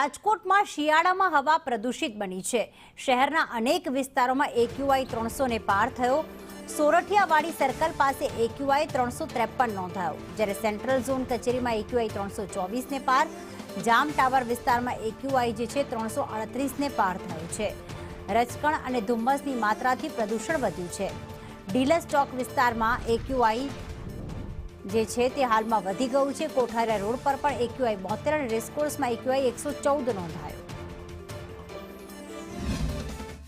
રાજકોટમાં શિયાળામાં હવા પ્રદૂષિત બની છે। શહેરના અનેક વિસ્તારોમાં AQI 300 ને પાર થયો। સોરઠિયાવાડી સર્કલ પાસે AQI 353 નોંધાયો, જ્યારે સેન્ટ્રલ ઝોન કચેરીમાં AQI 324 ને પાર। જામ ટાવર વિસ્તારમાં AQI જે છે 338 ને પાર થયો છે। રજકણ અને ધુમ્મસની માત્રાથી પ્રદૂષણ વધ્યું છે। ડીલર ચોક વિસ્તારમાં AQI જે છે તે હાલમાં વધી ગયું છે। કોઠારિયા રોડ પર પણ AQI 72 અને રેસકોર્સમાં AQI 114 નોંધાયો।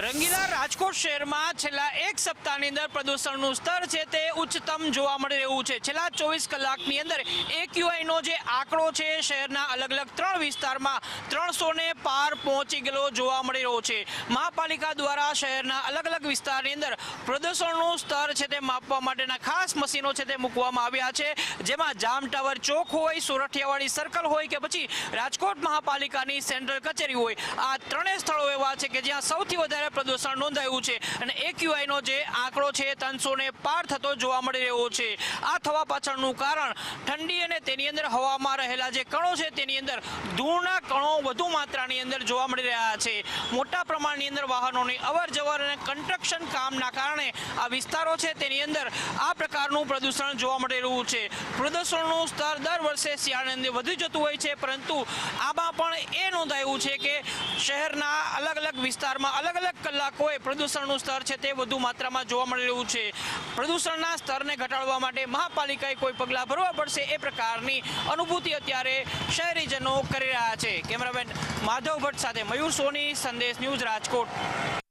રંગીલા રાજકોટ શહેરમાં છેલ્લા એક સપ્તાહની અંદર પ્રદૂષણનું સ્તર છે તે ઉચ્ચતમ જોવા મળી રહ્યું છે। છેલ્લા 24 કલાકની અંદર AQI નો જે આંકડો છે શહેરના અલગ અલગ 3 વિસ્તારમાં 300 ને પાર પહોંચી ગયેલો જોવા મળી રહ્યો છે। મહાપાલિકા દ્વારા શહેરના અલગ અલગ વિસ્તારની અંદર પ્રદૂષણનું સ્તર છે તે માપવા માટેના ખાસ મશીનો છે તે મૂકવામાં આવ્યા છે, જેમાં જામ ટાવર ચોક હોય, સોરઠિયાવાડી સર્કલ હોય કે પછી રાજકોટ મહાપાલિકાની સેન્ટ્રલ કચેરી હોય, આ ત્રણેય સ્થળો એવા છે કે જ્યાં સૌથી વધારે પ્રદૂષણ નોંધાયું છે અને AQI નો જે આંકડો છે 300 ને પાર થતો જોવા મળી રહ્યો છે। આ થવા પાછળનું કારણ ઠંડી અને તેની અંદર હવામાં રહેલા જે કણો છે તેની અંદર ધૂળના કણો વધુ માત્રાની અંદર જોવા મળી રહ્યા છે। મોટા પ્રમાણની અંદર વાહનોની અવરજવર અને કન્સ્ટ્રક્શન કામના કારણે આ વિસ્તારો છે તેની અંદર આ પ્રકારનું પ્રદૂષણ જોવા મળી રહ્યું છે। પ્રદૂષણનું સ્તર દર વર્ષે શિયાળાની અંદર વધી જતું હોય છે, પરંતુ આમાં પણ એ નોંધાયું છે કે શહેરના અલગ અલગ વિસ્તારમાં અલગ અલગ કલાકોએ પ્રદૂષણનું સ્તર છે તે વધુ માત્રામાં જોવા મળી રહ્યું છે। પ્રદૂષણના સ્તરને ઘટાડવા માટે મહાપાલિકાએ કોઈ પગલાં ભરવા પડશે એ પ્રકારની અનુભૂતિ અત્યારે શહેરીજનો કરી રહ્યા છે। કેમેરામેન માધવ ભટ્ટ સાથે મયુર સોની, સંદેશ ન્યૂઝ, રાજકોટ।